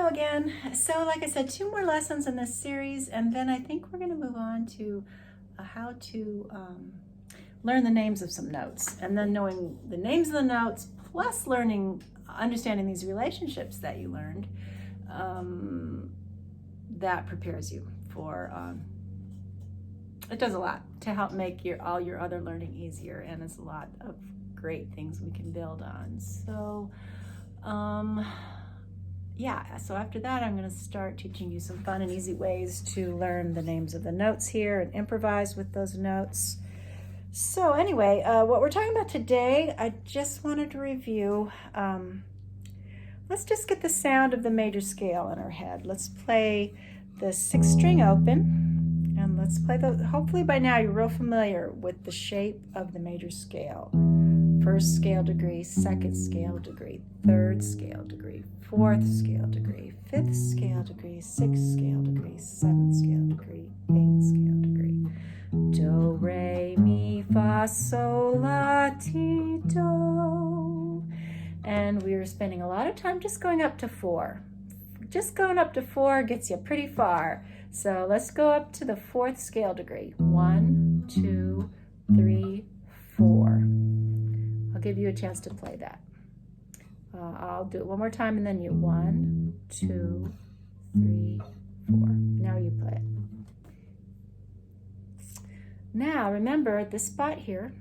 Hello again. So like I said, 2 more lessons in this series, and then I think we're going to move on to how to learn the names of some notes. And then knowing the names of the notes plus understanding these relationships that you learned, that prepares you for, it does a lot to help make all your other learning easier, and it's a lot of great things we can build on. So yeah, so after that, I'm going to start teaching you some fun and easy ways to learn the names of the notes here and improvise with those notes. So anyway, what we're talking about today, I just wanted to review. Let's just get the sound of the major scale in our head. Let's play the 6th string open, and let's play hopefully by now you're real familiar with the shape of the major scale. 1st scale degree, 2nd scale degree, 3rd scale degree, 4th scale degree, 5th scale degree, 6th scale degree, 7th scale degree, 8th scale degree. Do, re, mi, fa, sol, la, ti, do. And we are spending a lot of time just going up to 4. Just going up to 4 gets you pretty far. So let's go up to the 4th scale degree. 1, 2, 3, 4. I'll give you a chance to play that. I'll do it one more time and then you. 1, 2, 3, 4. Now you play it. Now remember this spot here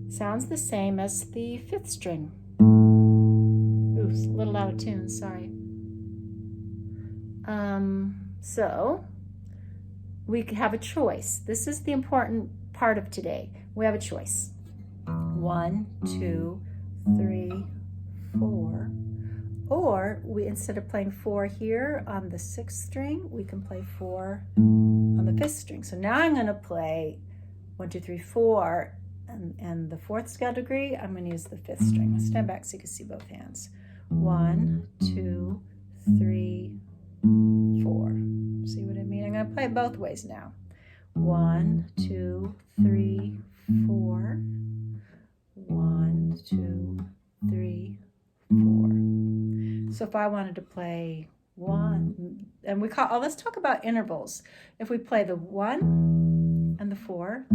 sounds the same as the 5th string. Oops, a little out of tune, sorry. So we have a choice. This is the important part of today. We have a choice. 1, 2, 3, 4. Or instead of playing 4 here on the 6th string, we can play 4 on the 5th string. So now I'm going to play 1, 2, 3, 4, and the 4th scale degree, I'm going to use the 5th string. Stand back so you can see both hands. 1, 2, 3, 4. See what I mean? I'm going to play it both ways now. 1, 2, 3, 4. 1, 2, 3, 4. So if I wanted to play 1, and let's talk about intervals. If we play the 1 and the 4,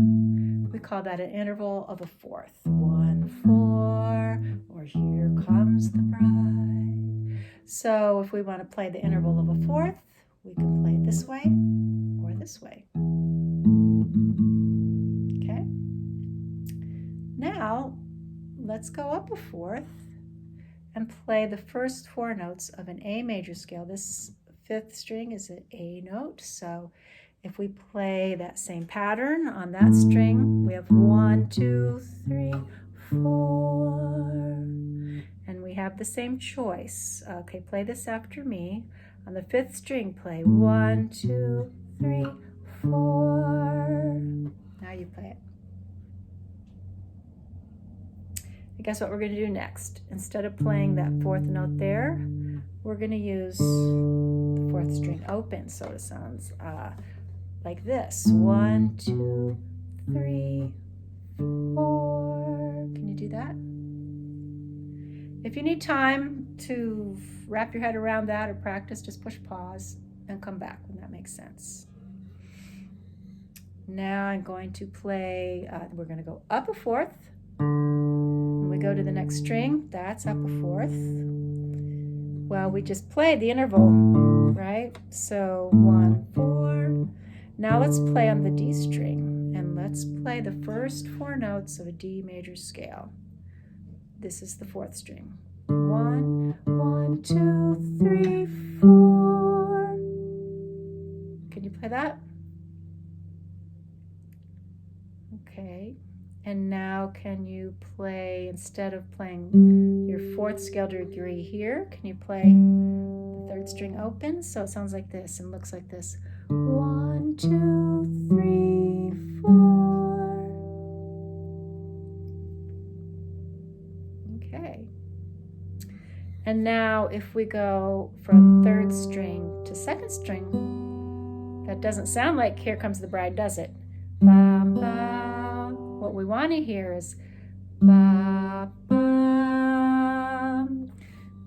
we call that an interval of a 4th. 1, 4, or here comes the bride. So if we want to play the interval of a 4th, we can play it this way or this way. Okay? Now, let's go up a 4th and play the first 4 notes of an A major scale. This 5th string is an A note, so if we play that same pattern on that string, we have 1, 2, 3, 4, and we have the same choice. Okay, play this after me. On the 5th string, play 1, 2, 3, 4. Now you play it. And guess what we're going to do next? Instead of playing that 4th note there, we're going to use the 4th string open, so it sounds like this. 1, 2, 3, 4. Can you do that? If you need time to wrap your head around that or practice, just push pause and come back when that makes sense. Now I'm going to play, we're going to go up a 4th. When we go to the next string, that's up a 4th. Well, we just played the interval, right? So 1, 4. Now let's play on the D string, and let's play the first 4 notes of a D major scale. This is the 4th string. 1, 1, 2, 3, 4. Can you play that? Okay. And now can you play, instead of playing your 4th scale degree here, can you play the 3rd string open? So it sounds like this and looks like this. 1, 2, 3, 4. Okay. And now if we go from 3rd string to 2nd string, that doesn't sound like Here Comes the Bride, does it? Bam, bam. What we want to hear is ba, bam,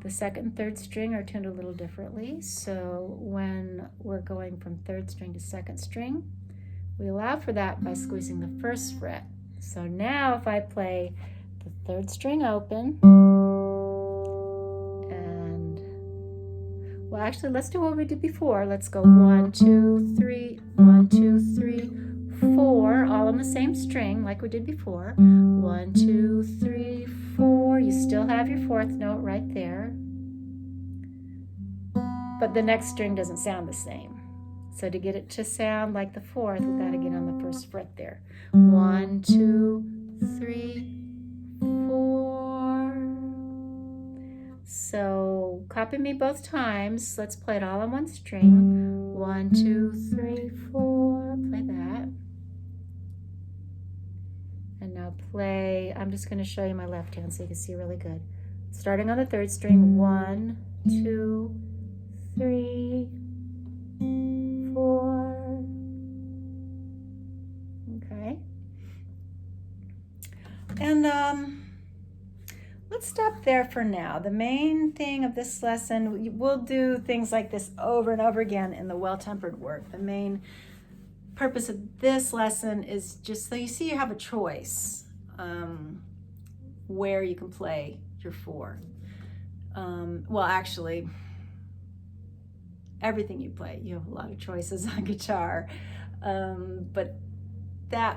The second and third string are tuned a little differently. So when we're going from third string to second string, we allow for that by squeezing the first fret. So now if I play the third string open, and, well, actually, let's do what we did before. Let's go 1, 2, 3, 1, 2, 3, 4, all on the same string like we did before. 1, 2, 3, 4. You still have your fourth note right there, but the next string doesn't sound the same. So to get it to sound like the fourth, we've got to get on the first fret there. 1, 2, 3, 4. So copy me both times. Let's play it all on one string. 1, 2, 3, 4. Play that. And now play, I'm just going to show you my left hand so you can see really good. Starting on the third string, 1, 2, 3, 4. Okay. And let's stop there for now. The main thing of this lesson, we'll do things like this over and over again in the well-tempered work. The main purpose of this lesson is just so you see you have a choice where you can play your 4. Well, actually, everything you play, you have a lot of choices on guitar, but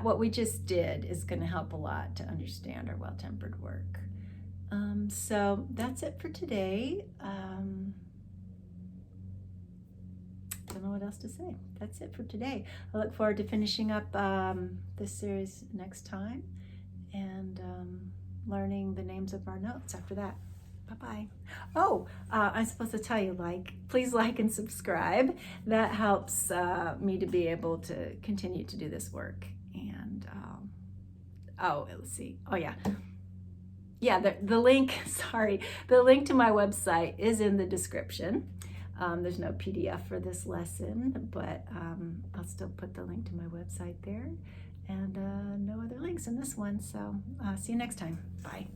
what we just did is going to help a lot to understand our well-tempered work. So that's it for today. Don't know what else to say. That's it for today. I look forward to finishing up this series next time and learning the names of our notes after that. Bye-bye. Oh, I'm supposed to tell you, please like and subscribe. That helps me to be able to continue to do this work. And, let's see. Oh, yeah. Yeah, the link, the link to my website is in the description. There's no PDF for this lesson, but I'll still put the link to my website there, and no other links in this one. So see you next time. Bye.